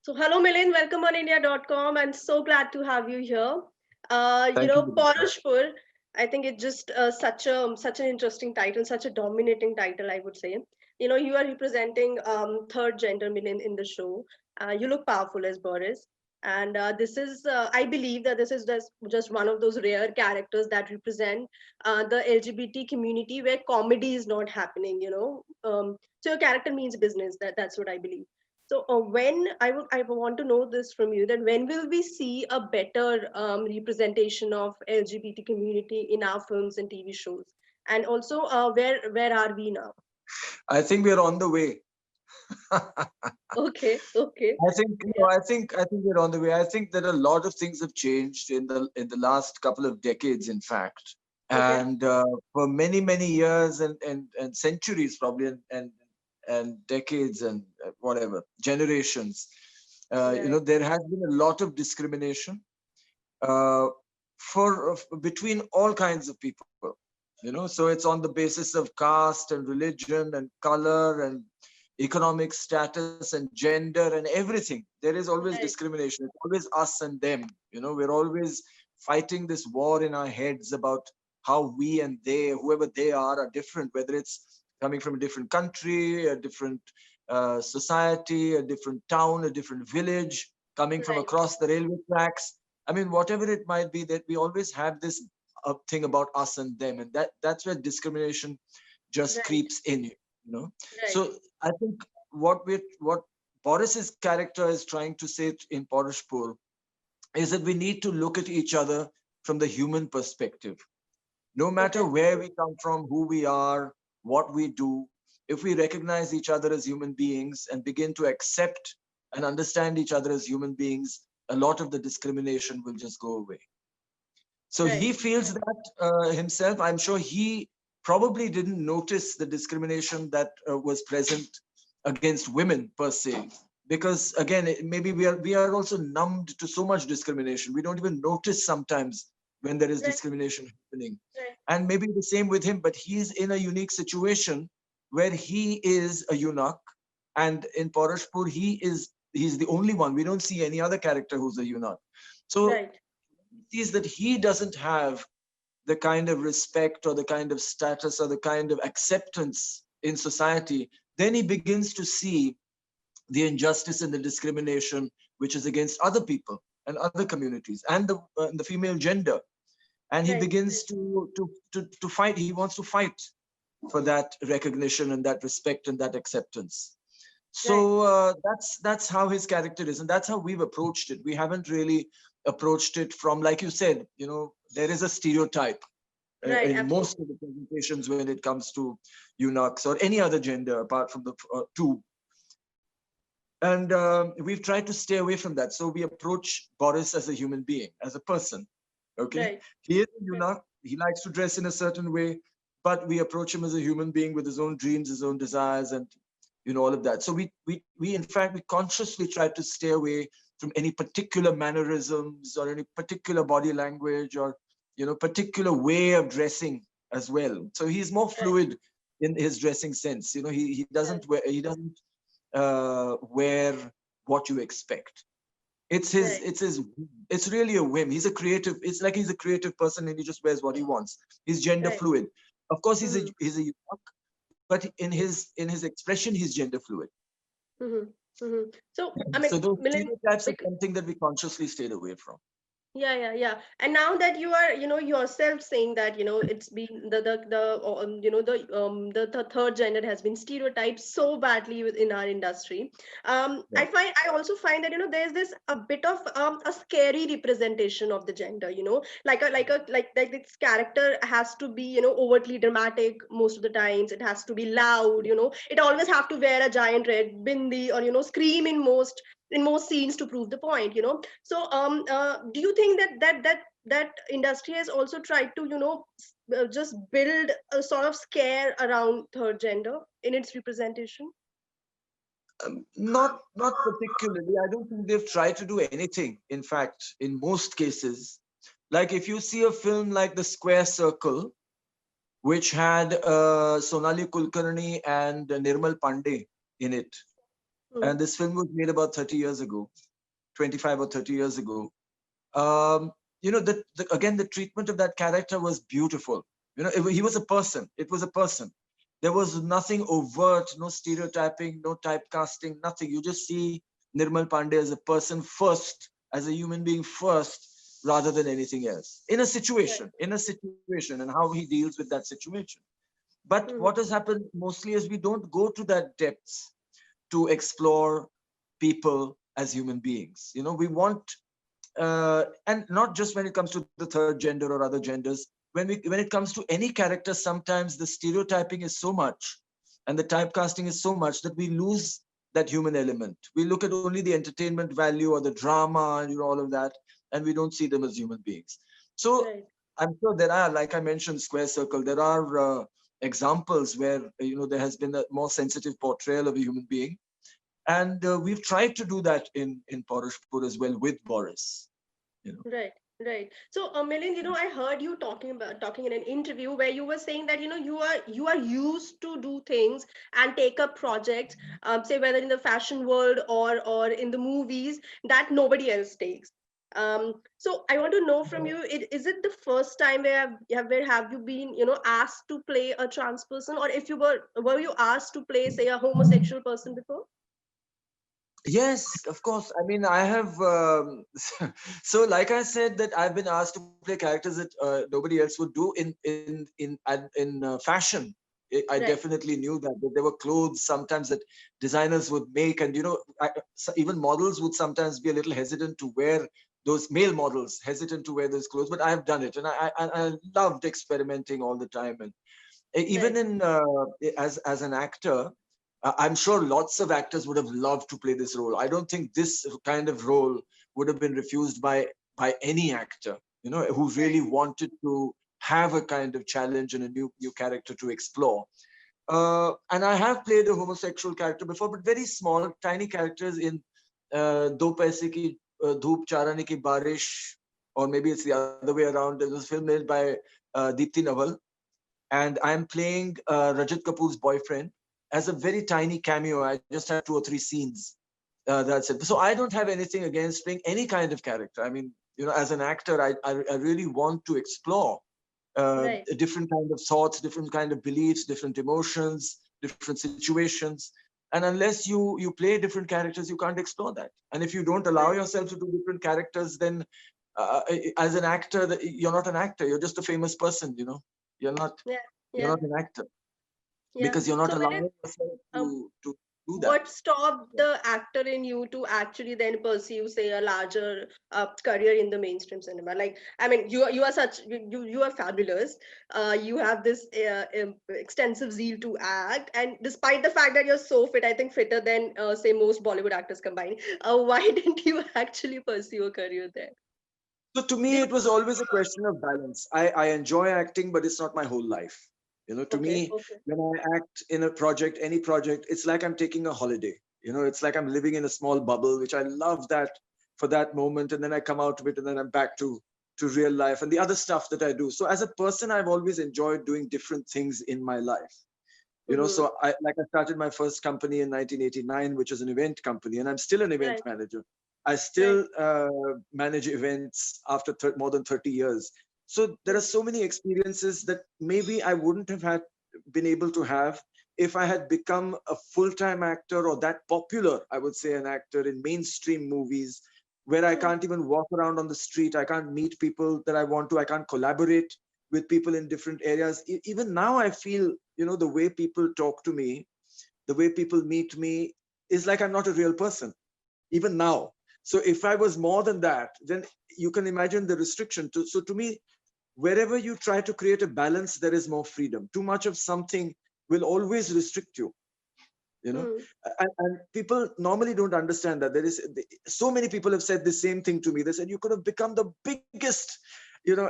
So hello Milind, welcome on India.com. I'm so glad to have you here. Thank you. Paurushpur, I think it's just such an interesting title, such a dominating title, I would say. You are representing third gender Milind in the show. You look powerful as Boris. And this is, I believe that this is just one of those rare characters that represent the LGBT community where comedy is not happening. So your character means business. That's what I believe. So when I want to know this from you, that when will we see a better representation of LGBT community in our films and TV shows, and also where are we now? I think we're on the way. Okay, okay, yeah, I think we're on the way. I think that a lot of things have changed in the last couple of decades, in fact, okay, and for many years and centuries probably and decades and whatever generations. right, There has been a lot of discrimination uh, between all kinds of people. So it's on the basis of caste and religion and color and economic status and gender and everything. There is always right, discrimination. It's always us and them. We're always fighting this war in our heads about how we and they, whoever they are different, whether it's coming from a different country, a different society, a different town, a different village, coming from right, across the railway tracks. I mean, whatever it might be, that we always have this thing about us and them, and that's where discrimination just right, creeps in. right, So I think what Boris's character is trying to say in Paurashpur is that we need to look at each other from the human perspective. No matter okay, where we come from, who we are, what we do, if we recognize each other as human beings and begin to accept and understand each other as human beings, a lot of the discrimination will just go away. So right, he feels that himself. I'm sure he probably didn't notice the discrimination that was present against women per se, because again, maybe we are also numbed to so much discrimination. We don't even notice sometimes when there is right, discrimination happening. right, And maybe the same with him, but he's in a unique situation where he is a eunuch, and in Paurashpur he's the only one. We don't see any other character who's a eunuch. So right, sees that he doesn't have the kind of respect or the kind of status or the kind of acceptance in society, then he begins to see the injustice and the discrimination which is against other people and other communities and the female gender. And he right, begins to fight. He wants to fight for that recognition and that respect and that acceptance. right, So that's how his character is, and that's how we've approached it. We haven't really approached it from, like you said, there is a stereotype right, in most absolutely, of the presentations when it comes to eunuchs or any other gender apart from the two. And we've tried to stay away from that. So we approach Boris as a human being, as a person. Okay, right, he is a right, eunuch. He likes to dress in a certain way, but we approach him as a human being with his own dreams, his own desires, and all of that. So we in fact we consciously try to stay away from any particular mannerisms or any particular body language or particular way of dressing as well. So he's more right, fluid in his dressing sense. He doesn't right, wear what you expect. It's his, right, it's his, it's really a whim. He's a creative. It's like he's a creative person and he just wears what he wants. He's gender right, fluid. Of course, mm-hmm, he's a eunuch, but in his expression, he's gender fluid. mm-hmm, mm-hmm. So I mean, So those Milind, stereotypes are something that we consciously stayed away from. yeah, yeah, yeah. And now that you are, yourself saying that, it's been the third gender has been stereotyped so badly within our industry. Yeah. I also find that, there's this a bit of a scary representation of the gender, like this character has to be, overtly dramatic most of the times. It has to be loud, it always have to wear a giant red bindi or, scream in most scenes to prove the point. So do you think that industry has also tried to just build a sort of scare around third gender in its representation? Not particularly. I don't think they've tried to do anything. In fact, in most cases, like if you see a film like The Square Circle, which had Sonali Kulkarni and Nirmal Pandey in it. And this film was made about 30 years ago, 25 or 30 years ago. Um, again, the treatment of that character was beautiful. He was a person. It was a person. There was nothing overt, no stereotyping, no typecasting, nothing. You just see Nirmal Pandey as a person first, as a human being first, rather than anything else. In a situation, and how he deals with that situation. But what has happened mostly is we don't go to that depths to explore people as human beings. We want, and not just when it comes to the third gender or other genders. When it comes to any character, sometimes the stereotyping is so much, and the typecasting is so much that we lose that human element. We look at only the entertainment value or the drama, and all of that, and we don't see them as human beings. So I'm sure there are, like I mentioned, Square Circle. There are examples where there has been a more sensitive portrayal of a human being, and we've tried to do that in Paurushpur as well with Boris. Right, right. So, Milind, I heard you talking in an interview where you were saying that you are used to do things and take up projects, say whether in the fashion world or in the movies that nobody else takes. So I want to know from you, is it the first time where have you been asked to play a trans person, or if you were you asked to play, say, a homosexual person before? Yes, of course. I mean, I have. So, like I said, that I've been asked to play characters that nobody else would do in fashion. I Right, definitely knew that there were clothes sometimes that designers would make, and even models would sometimes be a little hesitant to wear those male models, hesitant to wear those clothes. But I have done it, and I loved experimenting all the time, and even right, in as an actor. I'm sure lots of actors would have loved to play this role. I don't think this kind of role would have been refused by any actor, who really right. wanted to have a kind of challenge and a new character to explore. And I have played a homosexual character before, but very small, tiny characters in Do Paise Ki Dhoop Charane Ki Barish, or maybe it's the other way around. It was a film made by Deepthi Naval, and I'm playing Rajat Kapoor's boyfriend as a very tiny cameo. I just have 2 or 3 scenes. That's it. So I don't have anything against playing any kind of character. I mean, as an actor, I really want to explore Right. a different kind of thoughts, different kind of beliefs, different emotions, different situations. And unless you play different characters, you can't explore that. And if you don't allow Right. yourself to do different characters, then as an actor, you're not an actor. You're just a famous person. You're not Yeah. you're Yeah. not an actor Yeah. because you're not So, Milind, allowing yourself um, to do that. what stopped the actor in you to actually then pursue, say, a larger career in the mainstream cinema? Like, I mean, you are fabulous. You have this extensive zeal to act, and despite the fact that you're so fit, I think fitter than say most Bollywood actors combined. Why didn't you actually pursue a career there? So to me, Did it was always a question of balance. I enjoy acting, but it's not my whole life. To Okay, me, okay, when I act in a project, any project, it's like I'm taking a holiday. It's like I'm living in a small bubble, which I love that for that moment, and then I come out of it, and then I'm back to real life and the other stuff that I do. So as a person, I've always enjoyed doing different things in my life. mm-hmm. So I started my first company in 1989, which is an event company, and I'm still an event Right, manager. I right, still manage events after more than 30 years. So there are right, so many experiences that maybe I wouldn't have been able to have if I had become a full-time actor or that popular, I would say, an actor in mainstream movies where I mm, can't even walk around on the street. I can't meet people that I want to. I can't collaborate with people in different areas. Even now, I feel, the way people talk to me, the way people meet me is like I'm not a real person, even now. So if I was more than that, then you can imagine the restriction. So to me, wherever you try to create a balance, there is more freedom. Too much of something will always restrict you. You know, mm, and people normally don't understand that. So many people have said the same thing to me. They said you could have become the biggest,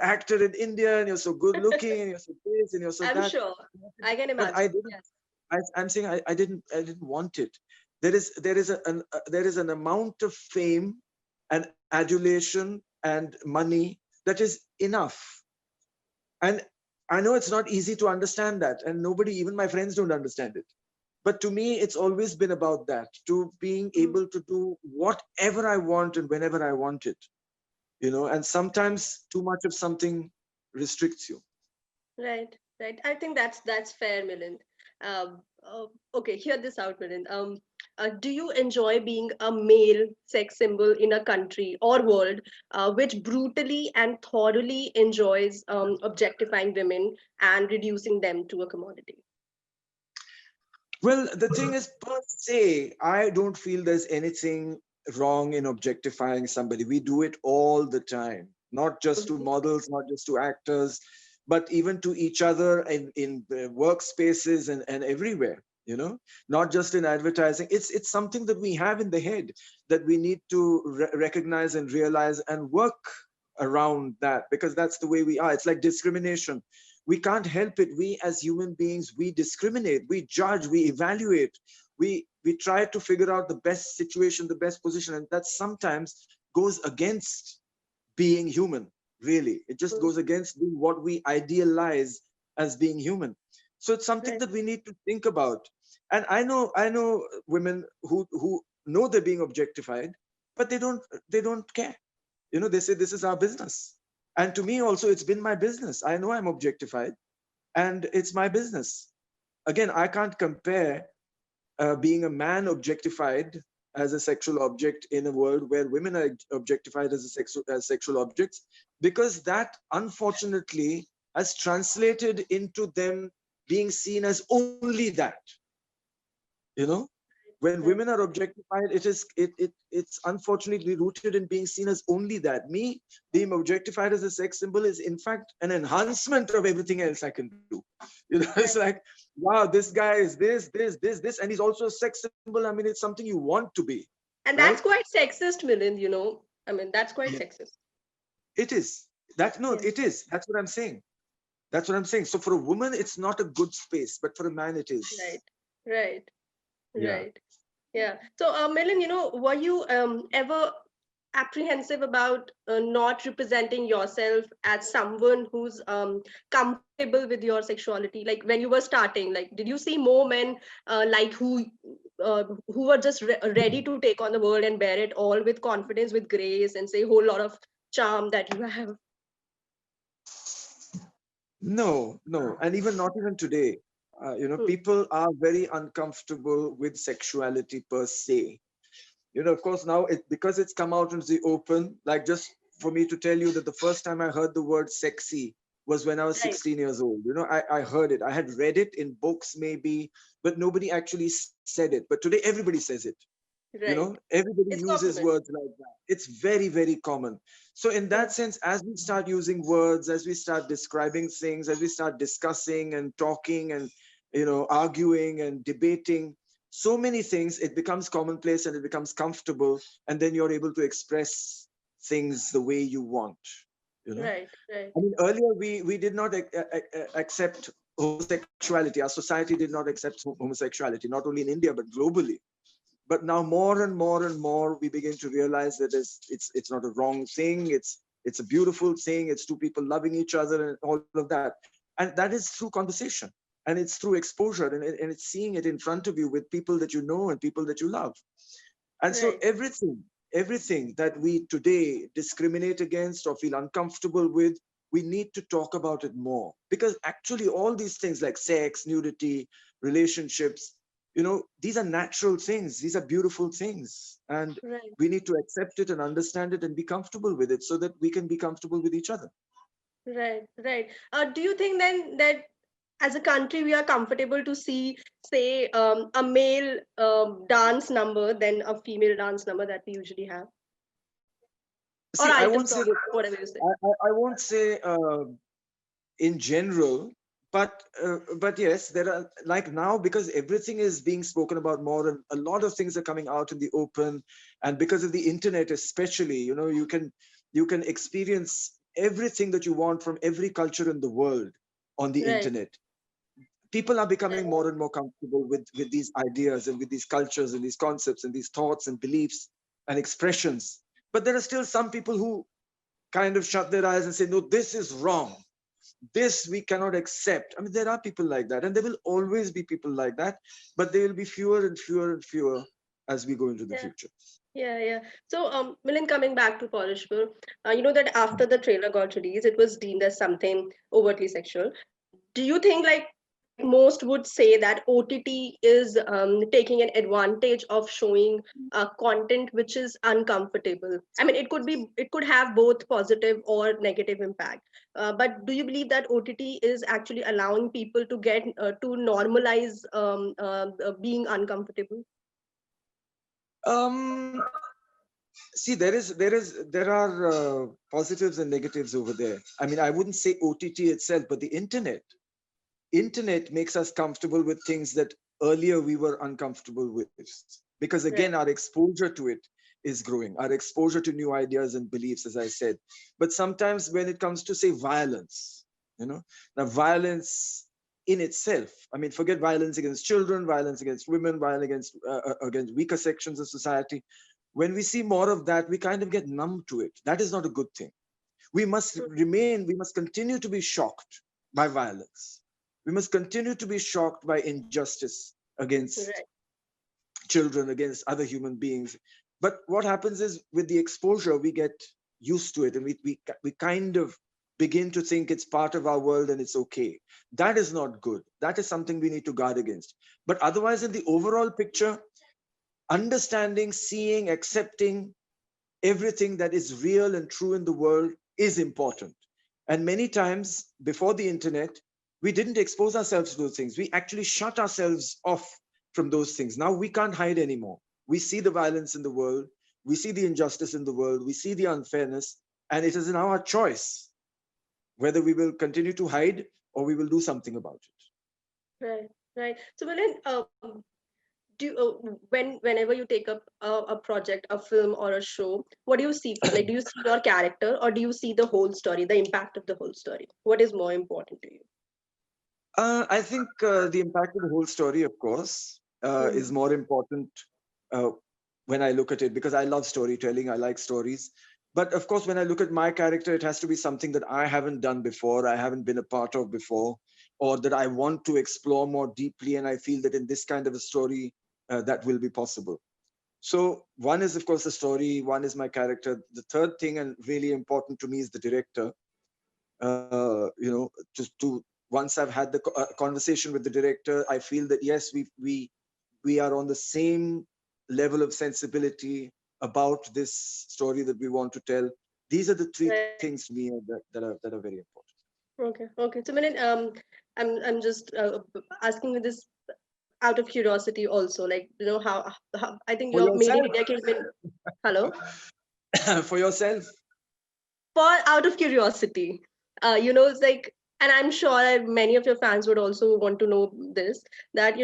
actor in India, and you're so good looking, and you're so this, and you're so I'm that. sure. I can But I imagine. didn't. Yes. I'm saying I didn't want it. There is an amount of fame and adulation and money that is enough. And I know it's not easy to understand that, and nobody, even my friends, don't understand it. But to me, it's always been about that, to being able to do whatever I want and whenever I want it, and sometimes too much of something restricts you. Right, right. I think that's fair, Milind. Okay, hear this out, Milind. Do you enjoy being a male sex symbol in a country or world which brutally and thoroughly enjoys objectifying women and reducing them to a commodity? Well, the thing is, per se, I don't feel there's anything wrong in objectifying somebody. We do it all the time, not just to Mhm. models, not just to actors, but even to each other in the workspaces and everywhere, not just in advertising. It's something that we have in the head that we need to recognize and realize and work around that, because that's the way we are. It's like discrimination. We can't help it. We as human beings, we discriminate, we judge, we evaluate, we try to figure out the best situation, the best position, and that sometimes goes against being human. Really, it just Mm. goes against what we idealize as being human. So it's something Right. that we need to think about. And I know women who know they're being objectified, but they don't care. They say this is our business. And to me also, it's been my business. I know I'm objectified, and it's my business. Again, I can't compare being a man objectified as a sexual object in a world where women are objectified as sexual objects, because that unfortunately has translated into them being seen as only that. You know, when Right. women are objectified, it's unfortunately rooted in being seen as only that. Me being objectified as a sex symbol is in fact an enhancement of everything else I can do. It's Right. like, wow, this guy is this, and he's also a sex symbol. I mean, it's something you want to be, And right? that's quite sexist, Milind. I mean, that's quite Yeah, sexist. it is. That no, Yeah. it is. That's what I'm saying. That's what I'm saying. So for a woman, it's not a good space, but for a man, it is. Right. Right. Yeah. Right. Yeah. So, Milind, were you ever apprehensive about not representing yourself as someone who's comfortable with your sexuality? Like when you were starting, like did you see more men like who were just ready to take on the world and bear it all with confidence, with grace, and say a whole lot of charm that you have? No, no, and even not even today. Hmm. People are very uncomfortable with sexuality per se. Of course, now because it's come out into the open. Like, just for me to tell you that the first time I heard the word sexy was when I was Right. 16 years old. I heard it. I had read it in books maybe, but nobody actually said it. But today everybody says it. Right. Everybody It's uses compliment. words like that. It's very, very common. So in Hmm. that sense, as we start using words, as we start describing things, as we start discussing and talking and arguing and debating so many things, it becomes commonplace and it becomes comfortable, and then you're able to express things the way you want you know Right. Right. I mean, earlier we did not accept homosexuality. Our society did not accept homosexuality, not only in India but globally. But now more and more and more we begin to realize that it's not a wrong thing. It's a beautiful thing. It's two people loving each other and all of that. And that is through conversation, and it's through exposure, and it's seeing it in front of you with people that you know and people that you love. And so Right. everything that we today discriminate against or feel uncomfortable with, we need to talk about it more, because actually all these things like sex, nudity, relationships, these are natural things. These are beautiful things. And Right. we need to accept it and understand it and be comfortable with it so that we can be comfortable with each other. Right, right. Do you think then that as a country we are comfortable to see, say, a male dance number than a female dance number that we usually have, or See, I item won't say song, that. whatever you say? I won't say in general, but yes, there are, like, now, because everything is being spoken about more and a lot of things are coming out in the open, and because of the internet especially, you can experience everything that you want from every culture in the world on the Right, internet. People are becoming right, more and more comfortable with these ideas and with these cultures and these concepts and these thoughts and beliefs and expressions. But there are still some people who kind of shut their eyes and say, no, this is wrong. this we cannot accept. I mean, there are people like that, and there will always be people like that, but they will be fewer and fewer and fewer as we go into the Yeah. future. Yeah. So, Milind, coming back to Paurashpur, you know that after the trailer got released, it was deemed as something overtly sexual. Do you think like most would say that OTT is taking an advantage of showing content which is uncomfortable? I mean, it could have both positive or negative impact. But do you believe that OTT is actually allowing people to get to normalize being uncomfortable? Um, See, there are positives and negatives over there. I mean, I wouldn't say OTT itself, but the internet makes us comfortable with things that earlier we were uncomfortable with, because again Right. our exposure to it is growing, our exposure to new ideas and beliefs, as I said. But sometimes when it comes to, say, violence, now violence in itself, I mean, forget violence against children, violence against women, violence against weaker sections of society. When we see more of that, we kind of get numb to it. That is not a good thing. We must continue to be shocked by violence. We must continue to be shocked by injustice against Right. children, against other human beings. But what happens is, with the exposure, we get used to it, and we kind of begin to think it's part of our world and it's okay. That is not good. That is something we need to guard against. But otherwise, in the overall picture, understanding, seeing, accepting everything that is real and true in the world is important. And many times before the internet, we didn't expose ourselves to those things. We actually shut ourselves off from those things. Now we can't hide anymore. We see the violence in the world, we see the injustice in the world, we see the unfairness, and it is now our choice whether we will continue to hide or we will do something about it. Right. Right. So, Milind, whenever you take up a project, a film or a show, what do you see first? Like, do you see your character or do you see the whole story, the impact of the whole story? What is more important to you? I think the impact of the whole story, of course, is Hmm. more important uh, when I look at it, because I love storytelling. I like stories. But of course, when I look at my character, it has to be something that I haven't done before, I haven't been a part of before, or that I want to explore more deeply. And I feel that in this kind of a story, that will be possible. So, one is, of course, the story, one is my character. The third thing, and really important to me, is the director. Just to Once I've had the conversation with the director, I feel that yes, we are on the same level of sensibility about this story that we want to tell. These are the three Right. things to me that are very important. Okay. Okay. So, Milind, I'm just asking you this out of curiosity also. Like, you know how I think For your Made in yourself, India came in. Hello. for yourself. For out of curiosity, it's like, and I'm sure that many of your fans would also want to know this, that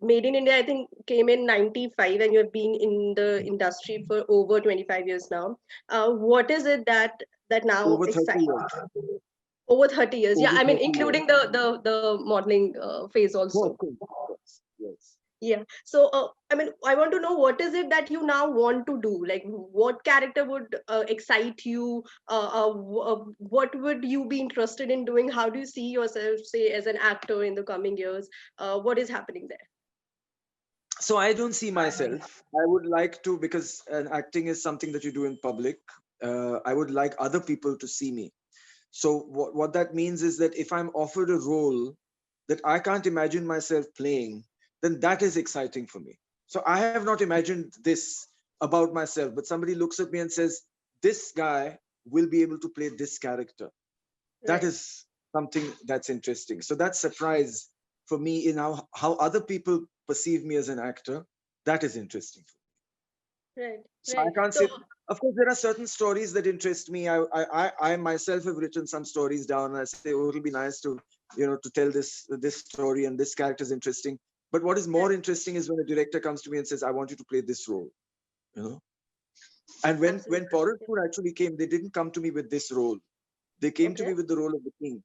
Made in India, I think, came in 95, and you've been in the industry for over 25 years now. What is it that now Over 30 excites? years. Over 30 years, yeah, Over I mean, 30 years. including the modeling phase No, also. of course, of course. Yes. Yeah. So, I mean, I want to know what is it that you now want to do? Like, what character would excite you? What would you be interested in doing? How do you see yourself, say, as an actor in the coming years? What is happening there? So I don't see myself. I would like to, because acting is something that you do in public. I would like other people to see me. So what that means is that if I'm offered a role that I can't imagine myself playing, then that is exciting for me. So I have not imagined this about myself, but somebody looks at me and says, this guy will be able to play this character. That Right, is something that's interesting. So that surprise for me in how other people perceive me as an actor, that is interesting. right, So I right. can't So, say. Of course, there are certain stories that interest me. I myself have written some stories down, and I say, oh, it'll be nice to, to tell this story, and this character is interesting. But what is more right, interesting is when a director comes to me and says, I want you to play this role. You know. And when absolutely. Yeah. Paurushpur actually came, they didn't come to me with this role. They came to Okay. me with the role of the king.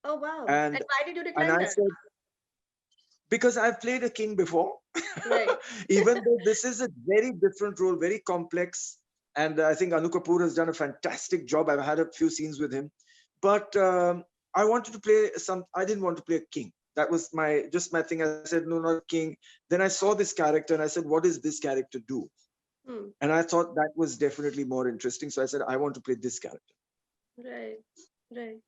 Oh, wow. And And why did you and decline I that? said, because I've played a king before, Right. even though this is a very different role, very complex. And I think Anu Kapoor has done a fantastic job. I've had a few scenes with him, but I wanted to play I didn't want to play a king. That was just my thing. I said, no, not a king. Then I saw this character and I said, what does this character do? Hmm. And I thought that was definitely more interesting. So I said, I want to play this character. Right, right.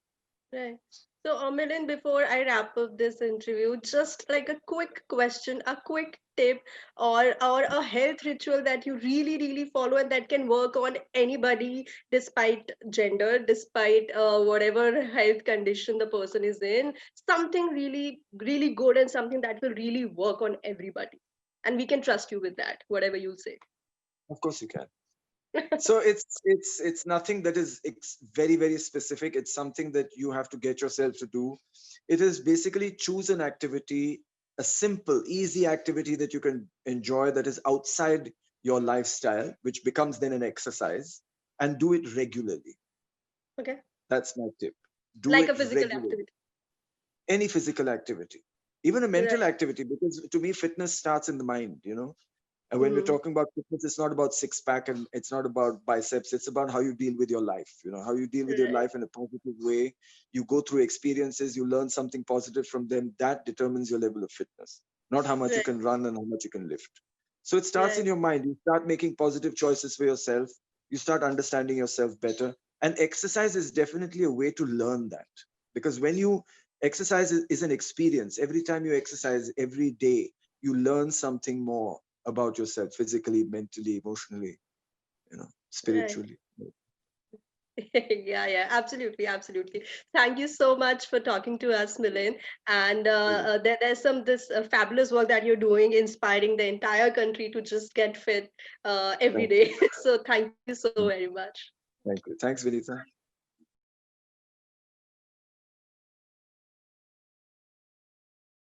Right. So, Milind, before I wrap up this interview, just like a quick question, a quick tip, or a health ritual that you really, really follow and that can work on anybody, despite gender, despite whatever health condition the person is in. Something really, really good and something that will really work on everybody. And we can trust you with that, whatever you say. Of course you can. So it's nothing that is very, very specific. It's something that you have to get yourself to do. It is basically choose an activity, a simple, easy activity that you can enjoy that is outside your lifestyle, which becomes then an exercise, and do it regularly. Okay. That's my tip. Do Like it a physical regularly. activity. Any physical activity, even a mental Right. activity, because to me, fitness starts in the mind, And when we're Hmm. talking about fitness, it's not about six pack and it's not about biceps. It's about how you deal with your life, how you deal with your Right. life in a positive way. You go through experiences, you learn something positive from them. That determines your level of fitness, not how much you Right. can run and how much you can lift. So it starts in Right. your mind. You start making positive choices for yourself. You start understanding yourself better. And exercise is definitely a way to learn that. Because when you exercise is an experience. Every time you exercise, every day, you learn something more about yourself physically, mentally, emotionally, Right. spiritually. Yeah, yeah, absolutely, absolutely. Thank you so much for talking to us, Milind. And there's some this fabulous work that you're doing, inspiring the entire country to just get fit every Thank day. So thank you so you. very much. Thank you. Thanks, Vinita.